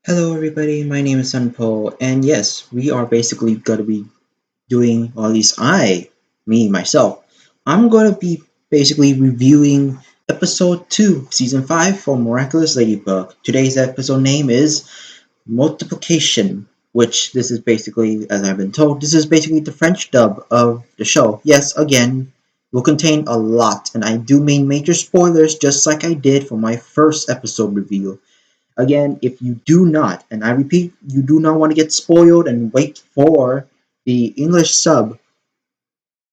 Hello everybody, my name is Sunpo, and yes, we are basically going to be doing, or at least myself, I'm going to be basically reviewing episode 2, season 5 for Miraculous Ladybug. Today's episode name is Multiplication, which this is basically, as I've been told, this is basically the French dub of the show. Yes, again, will contain a lot, and I do mean major spoilers just like I did for my first episode review. Again, if you do not, and I repeat, you do not want to get spoiled and wait for the English sub.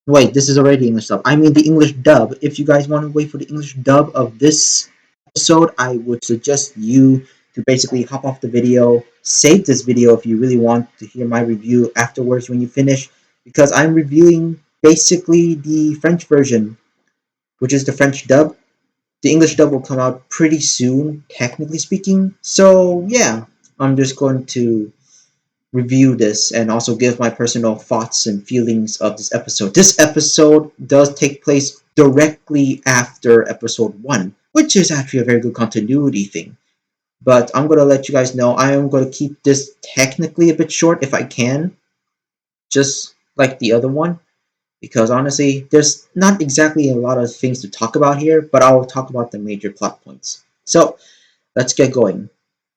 Wait, this is already English sub. I mean the English dub. If you guys want to wait for the English dub of this episode, I would suggest you to basically hop off the video, save this video if you really want to hear my review afterwards when you finish, because I'm reviewing basically the French version, which is the French dub. The English dub will come out pretty soon, technically speaking. So yeah, I'm just going to review this and also give my personal thoughts and feelings of this episode. This episode does take place directly after episode 1, which is actually a very good continuity thing. But I'm going to let you guys know I am going to keep this technically a bit short if I can, just like the other one, because honestly, there's not exactly a lot of things to talk about here, but I'll talk about the major plot points. So, let's get going.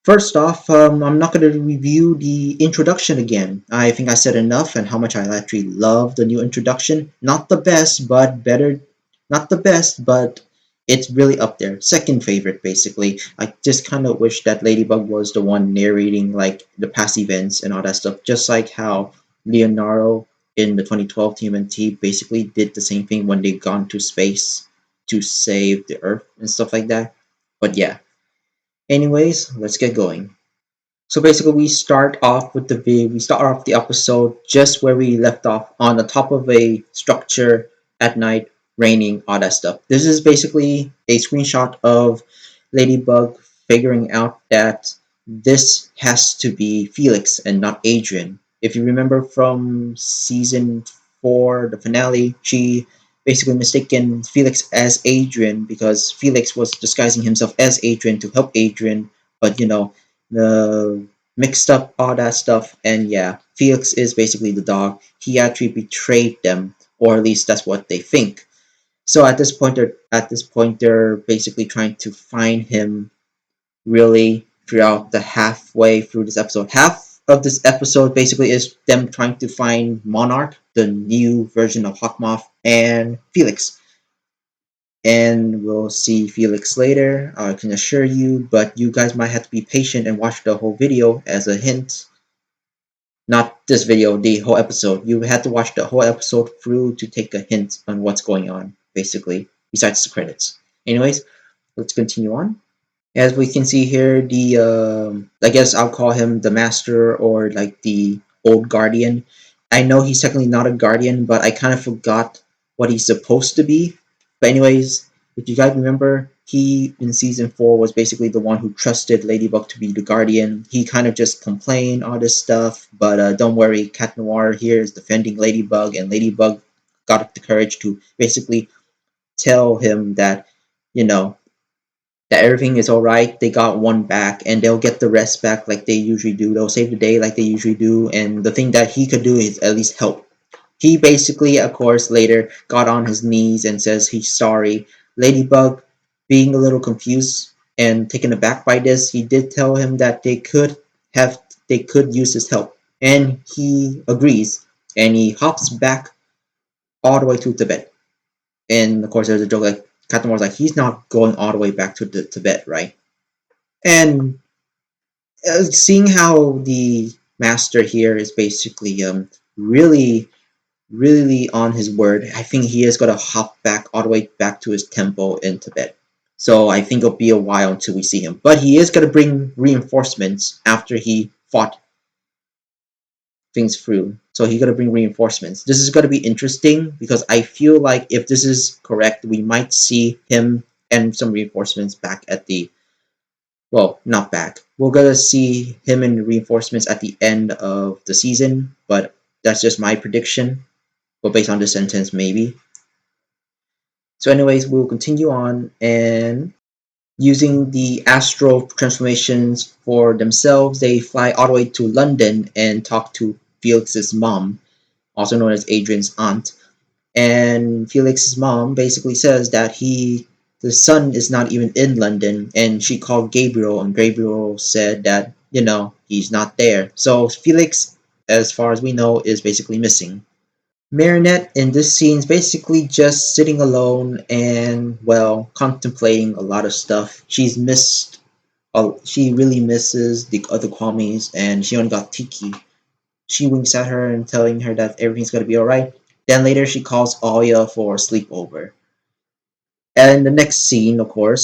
First off, I'm not going to review the introduction again. I think I said enough and how much I actually love the new introduction. Not the best, but better. Not the best, but it's really up there. Second favorite, basically. I just kind of wish that Ladybug was the one narrating like the past events and all that stuff, just like how Leonardo in the 2012 TMNT basically did the same thing when they gone to space to save the Earth and stuff like that. But yeah, anyways, let's get going. So basically, we start off the episode just where we left off on the top of a structure at night, raining, all that stuff. This is basically a screenshot of Ladybug figuring out that this has to be Felix and not Adrian. If you remember from season 4, the finale, she basically mistaken Felix as Adrian because Felix was disguising himself as Adrian to help Adrian, but the mixed up all that stuff, and yeah, Felix is basically the dog. He actually betrayed them, or at least that's what they think. So at this point they're basically trying to find him really throughout the halfway through this episode. Half of this episode basically is them trying to find Monarch, the new version of Hawkmoth, and Felix. And we'll see Felix later, I can assure you, but you guys might have to be patient and watch the whole video as a hint. Not this video, the whole episode. You had to watch the whole episode through to take a hint on what's going on, basically, besides the credits. Anyways, let's continue on. As we can see here, I guess I'll call him the master or like the old guardian. I know he's technically not a guardian, but I kind of forgot what he's supposed to be. But anyways, if you guys remember, he in season 4 was basically the one who trusted Ladybug to be the guardian. He kind of just complained all this stuff, but don't worry, Cat Noir here is defending Ladybug, and Ladybug got the courage to basically tell him that you know that everything is all right. They got one back, and they'll get the rest back like they usually do. They'll save the day like they usually do, and the thing that he could do is at least help. He basically, of course, later got on his knees and says he's sorry. Ladybug, being a little confused and taken aback by this, he did tell him that they could use his help, and he agrees, and he hops back all the way to Tibet. And of course, there's a joke like Captain Moore's like he's not going all the way back to the Tibet, right? And seeing how the master here is basically really really on his word, I think he is going to hop back all the way back to his temple in Tibet. So I think it'll be a while until we see him. But he is going to bring reinforcements after he fought things through. So he's going to bring reinforcements. This is going to be interesting because I feel like if this is correct, we might see him and some reinforcements back at the well, not back. We're gonna see him in reinforcements at the end of the season, but that's just my prediction. But based on this sentence, maybe. So, anyways, we'll continue on, and Using the astral transformations for themselves, they fly all the way to London and talk to Felix's mom, also known as Adrian's aunt. And Felix's mom basically says that the son is not even in London, and she called Gabriel, and Gabriel said that he's not there. So Felix, as far as we know, is basically missing. Marinette in this scene is basically just sitting alone and, well, contemplating a lot of stuff. She really misses the other Kwamis, and she only got Tiki. She winks at her and telling her that everything's gonna be alright. Then later she calls Aya for a sleepover. And the next scene we'll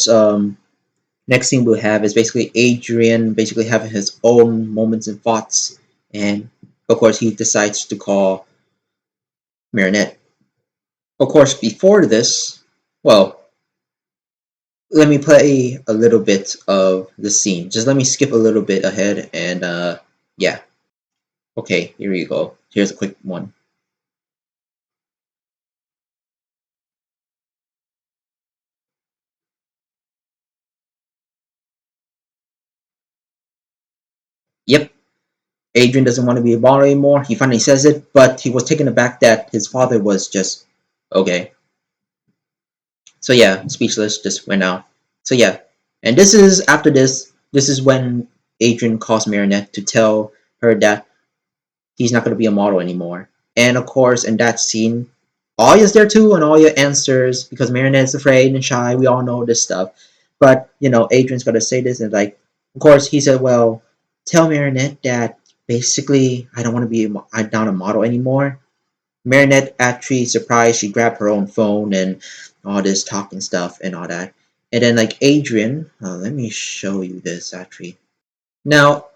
have is basically Adrian basically having his own moments and thoughts, and of course he decides to call Marinette. Of course, before this, well, let me play a little bit of the scene. Just let me skip a little bit ahead and yeah. Okay, here you go. Here's a quick one. Yep, Adrian doesn't want to be a baller anymore. He finally says it, but he was taken aback that his father was just okay. So yeah, speechless, just went out. So yeah, and this is after this. This is when Adrian calls Marinette to tell her that he's not going to be a model anymore. And of course, in that scene, Aya's there too, and Aya answers because Marinette's afraid and shy. We all know this stuff. But, Adrian's got to say this, and like, of course, he said, well, tell Marinette that basically I don't want to be I'm not a model anymore. Marinette actually surprised, she grabbed her own phone and all this talking stuff and all that. And then, like, Adrian, let me show you this actually. Now,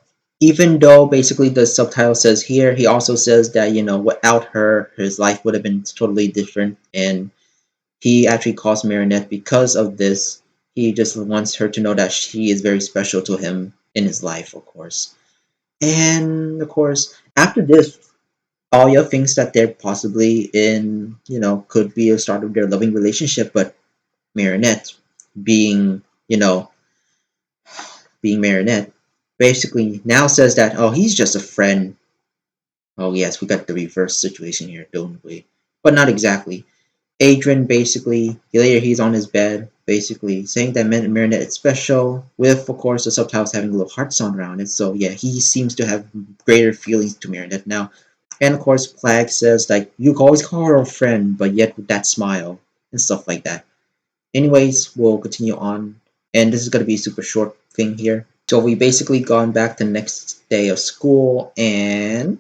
even though basically the subtitle says here, he also says that, without her, his life would have been totally different. And he actually calls Marinette because of this. He just wants her to know that she is very special to him in his life, of course. And of course, after this, Aya thinks that they're possibly could be a start of their loving relationship, but Marinette, being, being Marinette, basically now says that, oh, he's just a friend. Oh, yes, we got the reverse situation here, don't we? But not exactly. Adrian basically, later he's on his bed, basically saying that Marinette is special, with, of course, the subtitles having a little heart sound around it. So, yeah, he seems to have greater feelings to Marinette now. And, of course, Plague says, like, you can always call her a friend, but yet with that smile, and stuff like that. Anyways, we'll continue on. And this is going to be a super short thing here. So we basically gone back the next day of school, and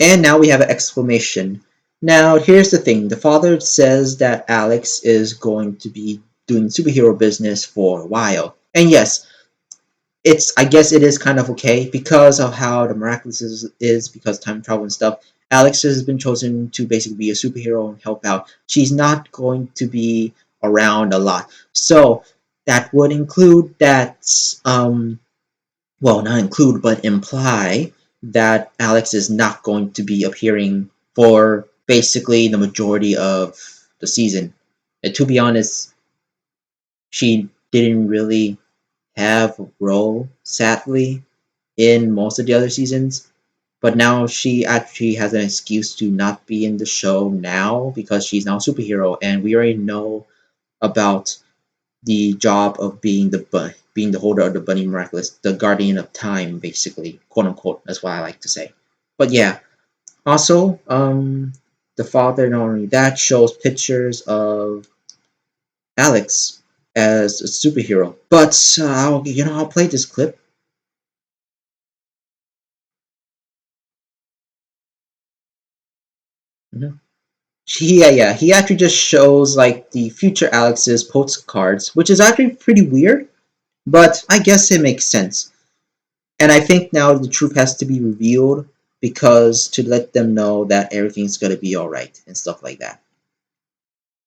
now we have an exclamation. Now, here's the thing. The father says that Alex is going to be doing superhero business for a while. And yes, I guess it is kind of okay because of how the Miraculous is because time travel and stuff. Alex has been chosen to basically be a superhero and help out. She's not going to be around a lot. So that would include that well, not include, but imply that Alex is not going to be appearing for basically the majority of the season. And to be honest, she didn't really have a role, sadly, in most of the other seasons. But now she actually has an excuse to not be in the show now because she's now a superhero, and we already know about the job of being the holder of the Bunny Miraculous, the guardian of time, basically, quote unquote. That's what I like to say. But yeah, also, the father not only that shows pictures of Alex as a superhero. But I'll play this clip. Mhm. He actually just shows like the future Alex's postcards, which is actually pretty weird, but I guess it makes sense. And I think now the truth has to be revealed because to let them know that everything's gonna be alright and stuff like that.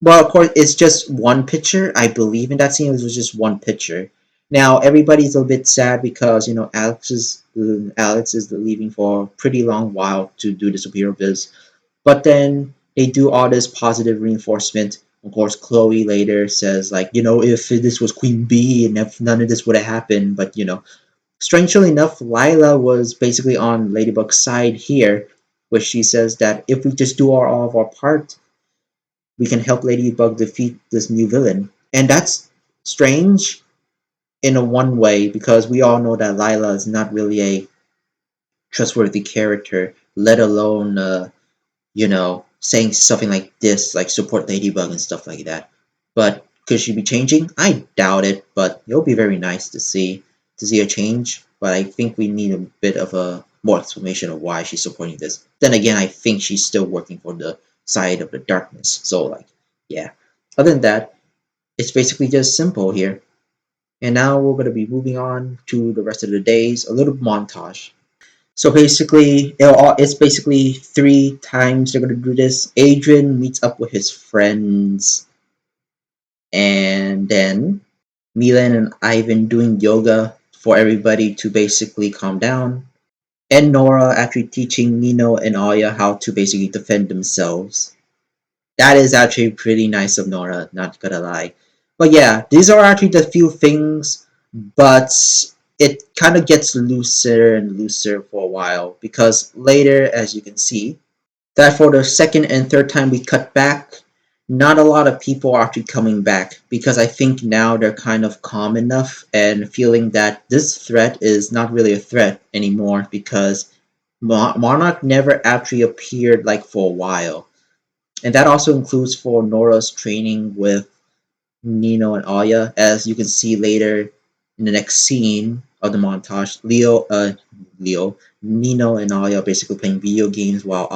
Well, of course, it's just one picture. I believe in that scene, it was just one picture. Now everybody's a bit sad because Alex is leaving for a pretty long while to do the superhero biz. But then they do all this positive reinforcement. Of course, Chloe later says like, if this was Queen Bee and if none of this would have happened, but strangely enough, Lila was basically on Ladybug's side here, where she says that if we just do all of our part, we can help Ladybug defeat this new villain. And that's strange in a one way because we all know that Lila is not really a trustworthy character, let alone saying something like this, like support Ladybug and stuff like that. But could she be changing? I doubt it, but it'll be very nice to see a change. But I think we need a bit of a more explanation of why she's supporting this. Then again, I think she's still working for the side of the darkness. So like, yeah. Other than that, it's basically just simple here. And now we're gonna be moving on to the rest of the days, a little montage. So basically, it's basically 3 times they're gonna do this. Adrian meets up with his friends, and then Milan and Ivan doing yoga for everybody to basically calm down, and Nora actually teaching Nino and Aya how to basically defend themselves. That is actually pretty nice of Nora, not gonna lie. But yeah, these are actually the few things, but it kind of gets looser and looser for a while because later, as you can see, that for the second and third time we cut back, not a lot of people are actually coming back because I think now they're kind of calm enough and feeling that this threat is not really a threat anymore because Monarch never actually appeared like for a while. And that also includes for Nora's training with Nino and Aya, as you can see later in the next scene of the montage. Nino and Aya are basically playing video games while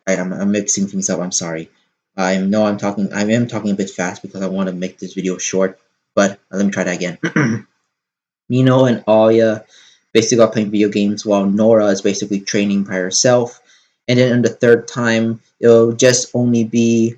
I'm mixing things up. I'm sorry. I know I am talking a bit fast because I want to make this video short, but let me try that again. Nino and Aya basically are playing video games while Nora is basically training by herself. And then on the third time, it'll just only be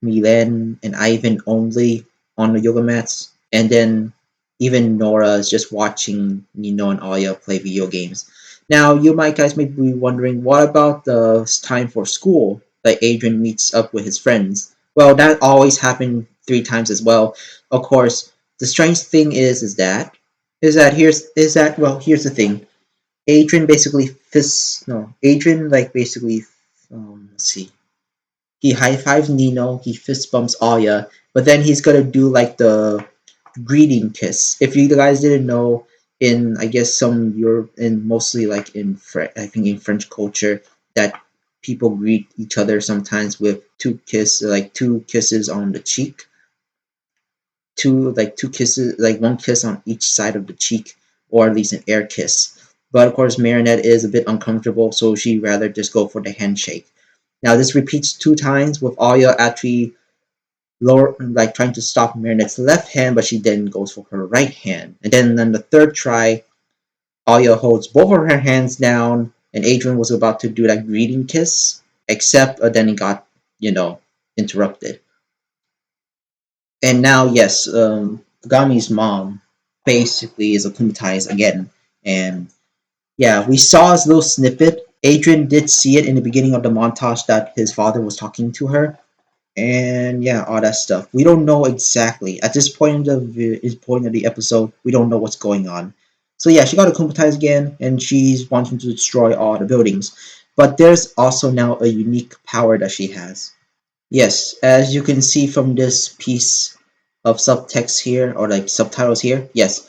Milan and Ivan only on the yoga mats, and then even Nora is just watching Nino and Aya play video games. Now, you might guys may be wondering, what about the time for school that Adrian meets up with his friends? Well, that always happened 3 times as well. Of course, the strange thing here's the thing. Adrian basically fists no Adrian like basically let's see, he high fives Nino, he fist bumps Aya, but then he's gonna do like the greeting kiss. If you guys didn't know, in I guess some Europe and mostly like I think in French culture, that people greet each other sometimes with two kisses on the cheek, two kisses, like one kiss on each side of the cheek, or at least an air kiss. But of course, Marinette is a bit uncomfortable, so she rather just go for the handshake. Now this repeats 2 times with Aya actually trying to stop Marinette's left hand, but she then goes for her right hand. And then on the third try, Aya holds both of her hands down, and Adrian was about to do that greeting kiss, except then it got, interrupted. And now, yes, Kagami's mom basically is akumatized again. And yeah, we saw his little snippet. Adrian did see it in the beginning of the montage that his father was talking to her, and yeah, all that stuff. We don't know exactly at this point of the episode. We don't know what's going on. So yeah, she got akumatized again, and she's wanting to destroy all the buildings. But there's also now a unique power that she has. Yes, as you can see from this piece of subtext here, or like subtitles here, yes,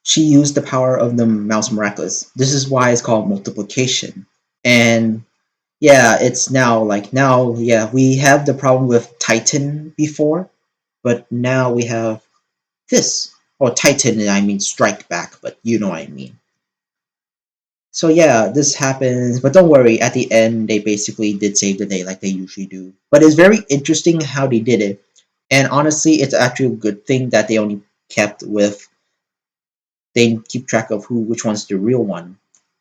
she used the power of the Mouse Miraculous. This is why it's called multiplication. And yeah, it's now, we have the problem with Titan before, but now we have this. Or Titan, I mean Strike Back, but you know what I mean. So yeah, this happens, but don't worry, at the end they basically did save the day like they usually do. But it's very interesting how they did it. And honestly, it's actually a good thing that they keep track of which one's the real one.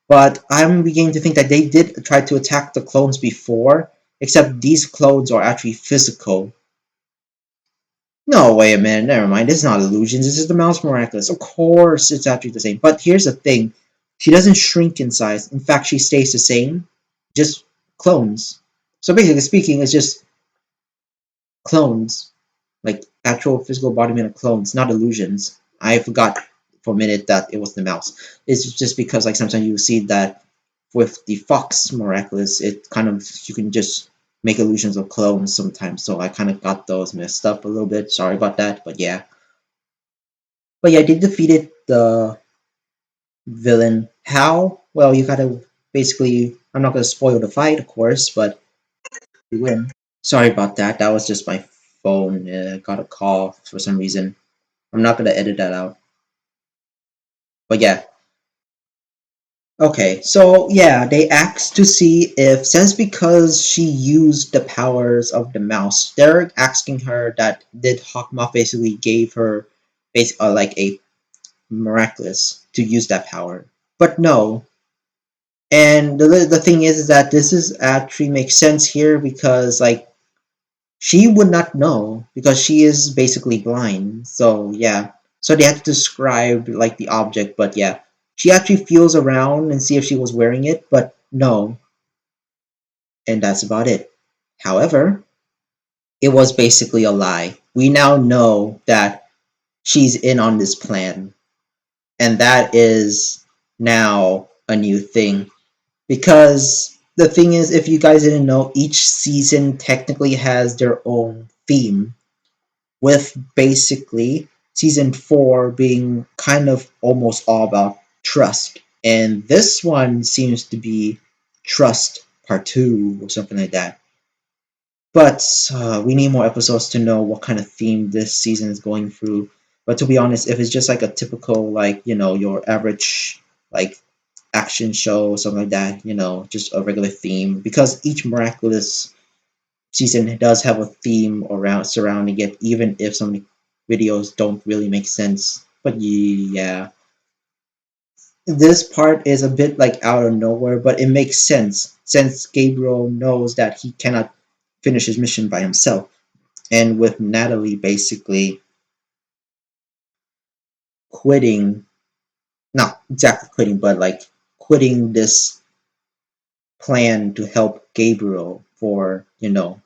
But I'm beginning to think that they did try to attack the clones before, except these clones are actually physical. No, wait a minute, never mind. This is not illusions. This is the Mouse Miraculous. Of course, it's actually the same. But here's the thing: she doesn't shrink in size. In fact, she stays the same, just clones. So basically speaking, it's just clones, like actual physical embodiment of clones, not illusions. I forgot for a minute that it was the mouse. It's just because like sometimes you see that with the fox miraculous, it kind of you can just make illusions of clones sometimes. So I kind of got those messed up a little bit. Sorry about that, but yeah. But yeah, I did defeated the villain. How? Well, you gotta basically. I'm not gonna spoil the fight, of course, but you win. Sorry about that. That was just my phone. Got a call for some reason. I'm not gonna edit that out. But yeah. Okay, so yeah, they asked to see if, since because she used the powers of the mouse, they're asking her that did Hawkmoth basically gave her like a miraculous to use that power. But no, and the thing is that this is actually makes sense here because like she would not know because she is basically blind. So yeah. So they had to describe like the object, but yeah. She actually feels around and see if she was wearing it, but no. And that's about it. However, it was basically a lie. We now know that she's in on this plan. And that is now a new thing. Because the thing is, if you guys didn't know, each season technically has their own theme, with basically season 4 being kind of almost all about trust. And this one seems to be Trust Part 2 or something like that. But we need more episodes to know what kind of theme this season is going through. But to be honest, if it's just like a typical, like, your average, like, action show or something like that, just a regular theme, because each Miraculous season does have a theme around surrounding it, even if some videos don't really make sense. But yeah, this part is a bit like out of nowhere, but it makes sense since Gabriel knows that he cannot finish his mission by himself. And with Natalie basically quitting, not exactly quitting, but like quitting this plan to help Gabriel for,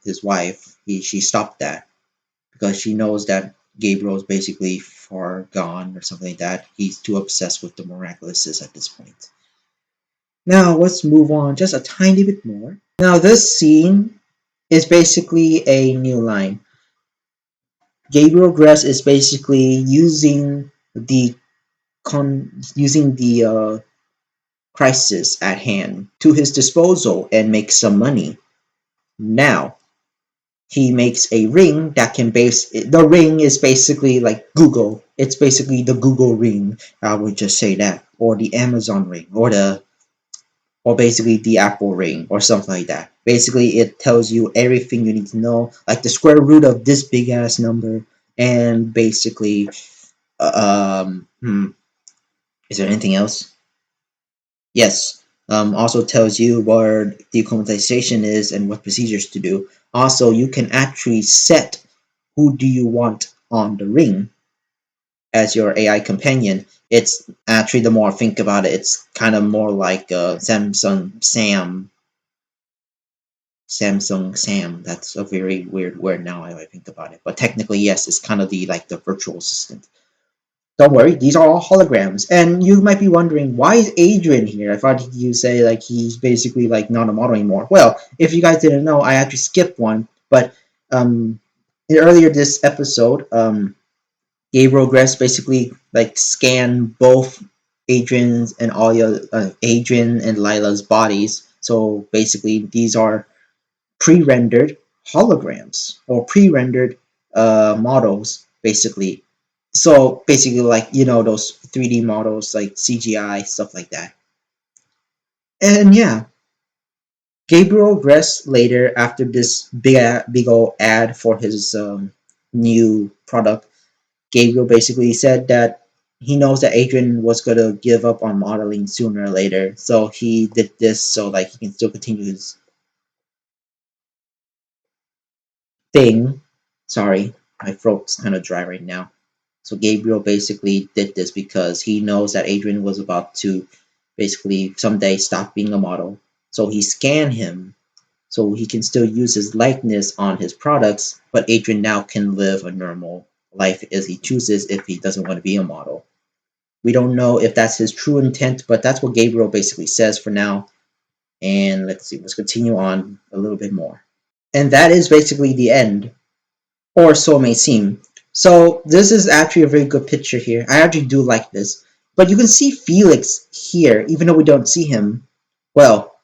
his wife, she stopped that because she knows that Gabriel is basically far gone or something like that. He's too obsessed with the miraculous at this point. Now let's move on just a tiny bit more. Now this scene is basically a new line. Gabriel Gress is basically using the crisis at hand to his disposal and make some money. Now he makes a ring that can the ring is basically like Google. It's basically the Google ring. I would just say that, or the Amazon ring, or basically the Apple ring or something like that. Basically, it tells you everything you need to know, like the square root of this big ass number, and basically, is there anything else? Yes. Also tells you where decomatization is and what procedures to do. Also, you can actually set who do you want on the ring as your AI companion. It's actually, the more I think about it, it's kind of more like Samsung Sam. That's a very weird word now I think about it. But technically, yes, it's kind of the virtual assistant. Don't worry, these are all holograms. And you might be wondering, why is Adrian here? I thought you say like he's basically like not a model anymore. Well, if you guys didn't know, I actually skipped one. But um, earlier this episode, Gabriel Gress basically like scanned both Adrian and Lila's bodies. So basically, these are pre-rendered holograms or pre-rendered models, basically. So basically, like those 3D models, like CGI stuff like that. And yeah, Gabriel Gress later, after this big old ad for his new product, Gabriel basically said that he knows that Adrian was gonna give up on modeling sooner or later, so he did this so like he can still continue his thing. Sorry, my throat's kind of dry right now. So Gabriel basically did this because he knows that Adrian was about to basically someday stop being a model. So he scanned him so he can still use his likeness on his products, but Adrian now can live a normal life as he chooses if he doesn't want to be a model. We don't know if that's his true intent, but that's what Gabriel basically says for now. And let's see, let's continue on a little bit more. And that is basically the end, or so it may seem. So this is actually a very good picture here. I actually do like this. But you can see Felix here, even though we don't see him. Well,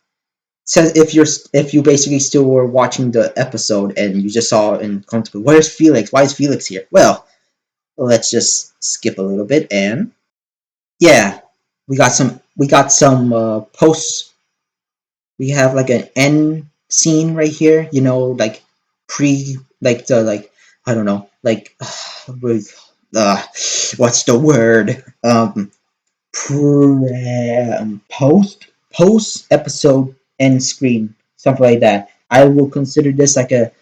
says if you basically still were watching the episode and you just saw in comfortable, where's Felix? Why is Felix here? Well, let's just skip a little bit and yeah, we got some posts. We have like an end scene right here, like pre like the like I don't know, like with what's the word? Post episode end screen, something like that. I will consider this like a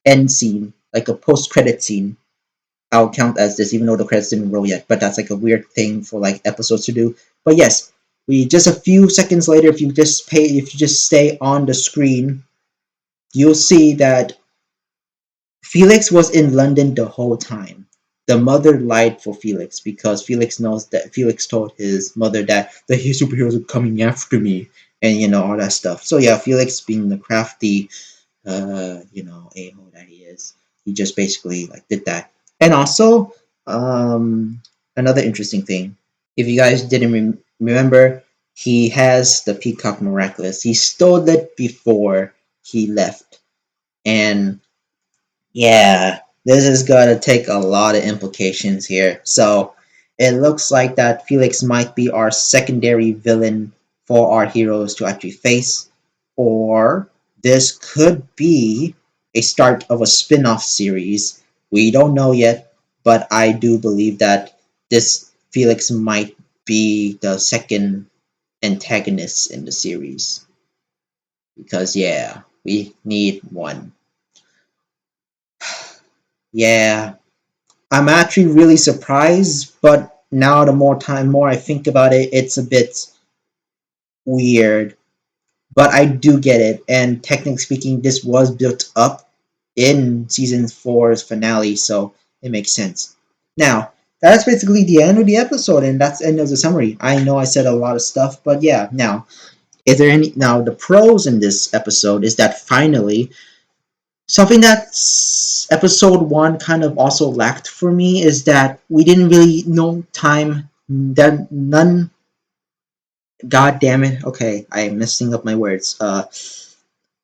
end scene, like a post credit scene. I'll count as this, even though the credits didn't roll yet. But that's like a weird thing for like episodes to do. But yes, we just a few seconds later, if you just stay on the screen, you'll see that Felix was in London the whole time. The mother lied for Felix because Felix knows that Felix told his mother that the superheroes are coming after me and all that stuff. So yeah, Felix being the crafty a-hole that he is, he just basically like did that. And also, another interesting thing, if you guys didn't remember, he has the Peacock Miraculous. He stole it before he left. And yeah, this is gonna take a lot of implications here. So it looks like that Felix might be our secondary villain for our heroes to actually face, or this could be a start of a spin-off series. We don't know yet, but I do believe that this Felix might be the second antagonist in the series. Because yeah, we need one. Yeah, I'm actually really surprised, but now the more I think about it, it's a bit weird. But I do get it, and technically speaking, this was built up in season four's finale, so it makes sense. Now, that's basically the end of the episode, and that's the end of the summary. I know I said a lot of stuff, but yeah. Now, is there any now the pros in this episode is that finally something that episode one kind of also lacked for me is that we didn't really know time. That none. God damn it. Okay, I'm messing up my words.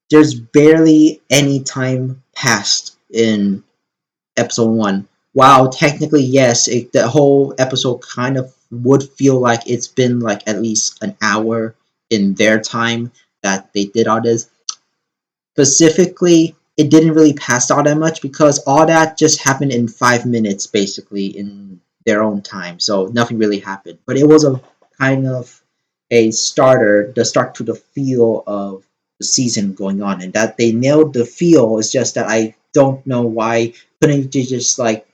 There's barely any time passed in episode one. While technically, yes, the whole episode kind of would feel like it's been like at least an hour in their time that they did all this. Specifically, it didn't really pass all that much because all that just happened in 5 minutes, basically in their own time. So nothing really happened. But it was a kind of a starter, the start to the feel of the season going on, and that they nailed the feel. It's just that I don't know why couldn't they just like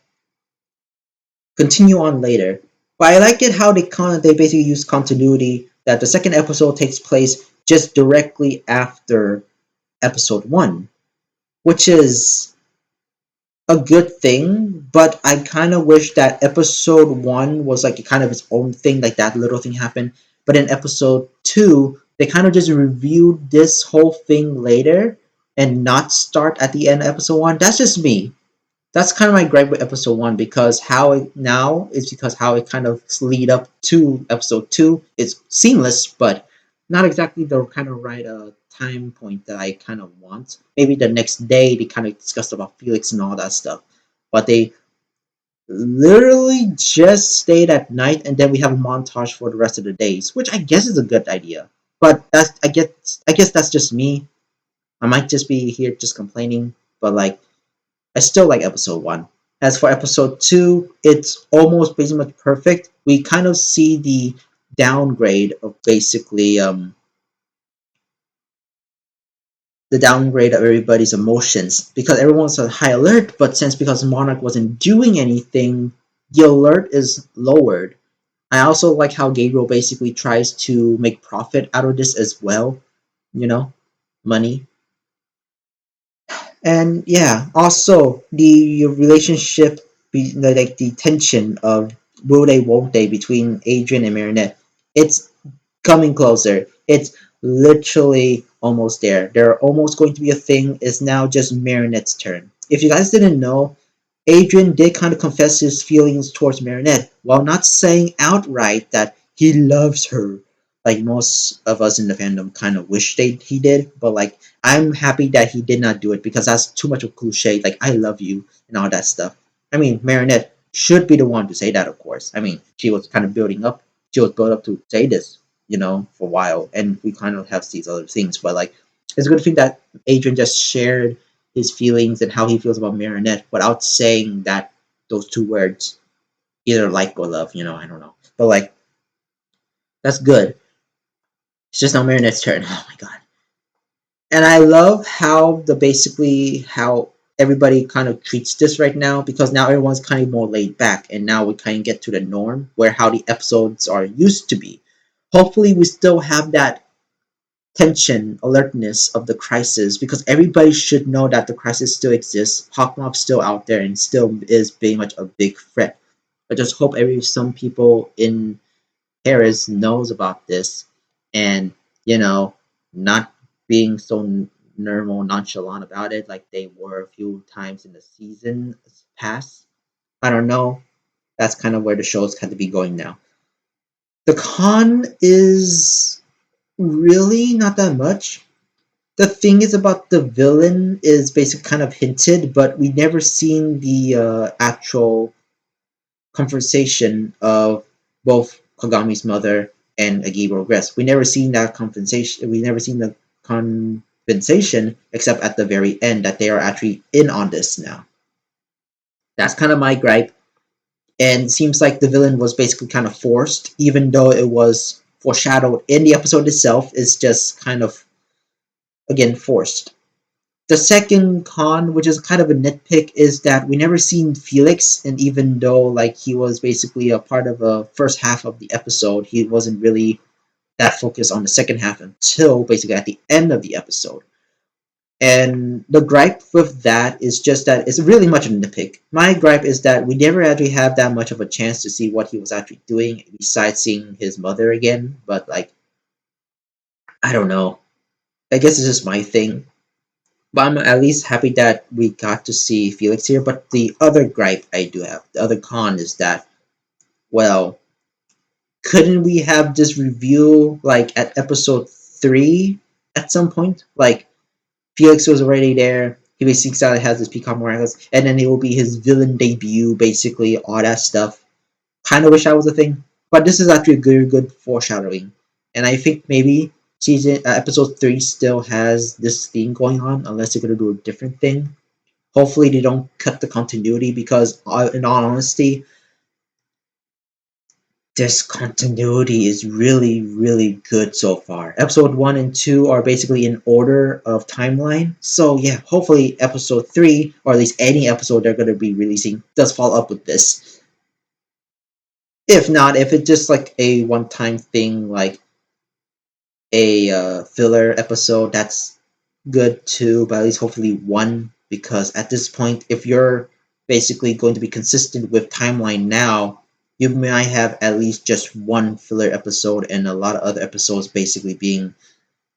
continue on later. But I like it how they basically use continuity that the second episode takes place just directly after episode one, which is a good thing, but I kind of wish that episode one was like kind of its own thing, like that little thing happened. But in episode two, they kind of just reviewed this whole thing later and not start at the end of episode one. That's just me. That's kind of my gripe with episode one because how it now is because how it kind of lead up to episode two. It's seamless, but not exactly the kind of right time point that I kind of want. Maybe the next day they kind of discussed about Felix and all that stuff, but they literally just stayed at night and then we have a montage for the rest of the days, which I guess is a good idea. But I guess that's just me. I might just be here just complaining, but like I still like episode one. As for episode two, it's almost pretty much perfect. We kind of see the downgrade of basically the downgrade of everybody's emotions because everyone's on high alert, but since because Monarch wasn't doing anything, the alert is lowered. I also like how Gabriel basically tries to make profit out of this as well, you know, money. And yeah, also the relationship, like the tension of will they, won't they between Adrian and Marinette. It's coming closer. It's literally almost there. They're almost going to be a thing. It's now just Marinette's turn. If you guys didn't know, Adrian did kind of confess his feelings towards Marinette while not saying outright that he loves her. Like most of us in the fandom kind of wish he did, but like I'm happy that he did not do it because that's too much of cliche. Like I love you and all that stuff. I mean, Marinette should be the one to say that, of course. I mean, she was kind of building up. She was built up to say this, for a while, and we kind of have these other things. But like, it's a good thing that Adrian just shared his feelings and how he feels about Marinette without saying that those two words, either like or love. I don't know, but like that's good. It's just now Marinette's turn. Oh my god. And I love how everybody kind of treats this right now because now everyone's kind of more laid back and now we kind of get to the norm where how the episodes are used to be. Hopefully we still have that tension, alertness of the crisis because everybody should know that the crisis still exists. Hawkmoth's still out there and still is very much a big threat. I just hope some people in Harris knows about this and, you know, not being so normal, nonchalant about it like they were a few times in the season past. I don't know. That's kind of where the show's kind of be going now. The con is really not that much. The thing is about the villain is basically kind of hinted, but we never seen the actual conversation of both Kagami's mother and Agibo Regress. We never seen that compensation. We never seen the compensation except at the very end that they are actually in on this now. That's kind of my gripe. And it seems like the villain was basically kind of forced, even though it was foreshadowed in the episode itself. It's just kind of again forced. The second con, which is kind of a nitpick, is that we never seen Felix, and even though like he was basically a part of the first half of the episode, he wasn't really that focused on the second half until basically at the end of the episode. And the gripe with that is just that it's really much a nitpick. My gripe is that we never actually have that much of a chance to see what he was actually doing besides seeing his mother again. But like, I don't know. I guess it's just my thing. But I'm at least happy that we got to see Felix here. But the other gripe I do have, the other con is that, well, couldn't we have this review like at episode 3 at some point? Like, Felix was already there. He basically has this Peacock Miraculous, and then it will be his villain debut, basically, all that stuff. Kind of wish that was a thing. But this is actually a good foreshadowing. And I think maybe episode 3 still has this theme going on, unless they're going to do a different thing. Hopefully they don't cut the continuity because, in all honesty, this continuity is really, really good so far. Episode 1 and 2 are basically in order of timeline. So, yeah, hopefully episode 3, or at least any episode they're going to be releasing, does follow up with this. If not, if it's just like a one time thing, like a filler episode, that's good too, but at least hopefully one, because at this point, if you're basically going to be consistent with timeline now, you might have at least just one filler episode and a lot of other episodes basically being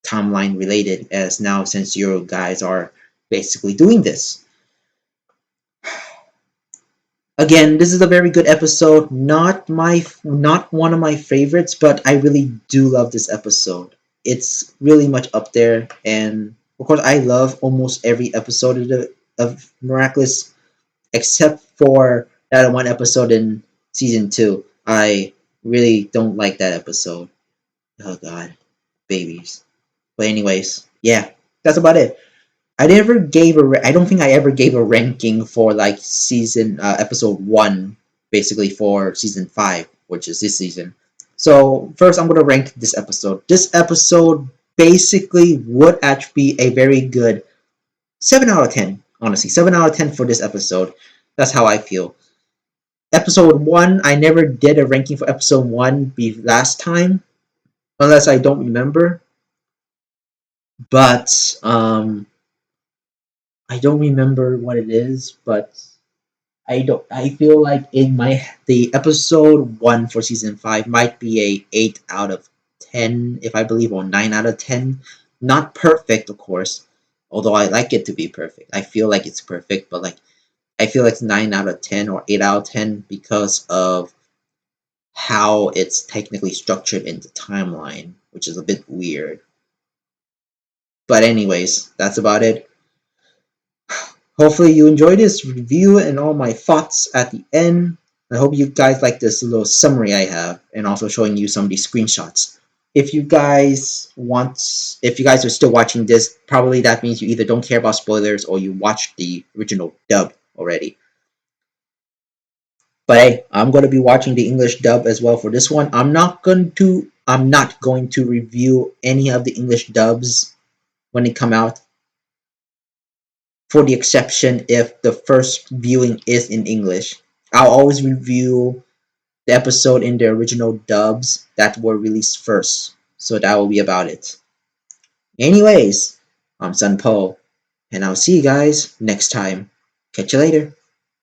timeline related, as now since you guys are basically doing this. Again, this is a very good episode. Not one of my favorites, but I really do love this episode. It's really much up there, and of course, I love almost every episode of Miraculous, except for that one episode in season 2. I really don't like that episode. Oh god, babies. But anyways, yeah, that's about it. I don't think I ever gave a ranking for like season episode 1 basically for season 5, which is this season. So first I'm going to rank this episode. This episode basically would actually be a very good 7 out of 10. Honestly, 7 out of 10 for this episode. That's how I feel. Episode 1, I never did a ranking for episode 1 last time unless I don't remember. But I don't remember what it is, but I feel like the episode 1 for season 5 might be a 8 out of 10 if I believe, or 9 out of 10. Not perfect, of course, although I like it to be perfect. I feel like it's perfect, but like I feel like it's 9 out of 10 or 8 out of 10 because of how it's technically structured in the timeline, which is a bit weird. But anyways, that's about it. Hopefully you enjoyed this review and all my thoughts at the end. I hope you guys like this little summary I have and also showing you some of these screenshots. If you guys are still watching this, probably that means you either don't care about spoilers or you watched the original dub already. But hey, I'm going to be watching the English dub as well for this one. I'm not going to review any of the English dubs when they come out, for the exception if the first viewing is in English. I'll always review the episode in the original dubs that were released first. So that will be about it. Anyways, I'm Sunpo, and I'll see you guys next time. Catch you later.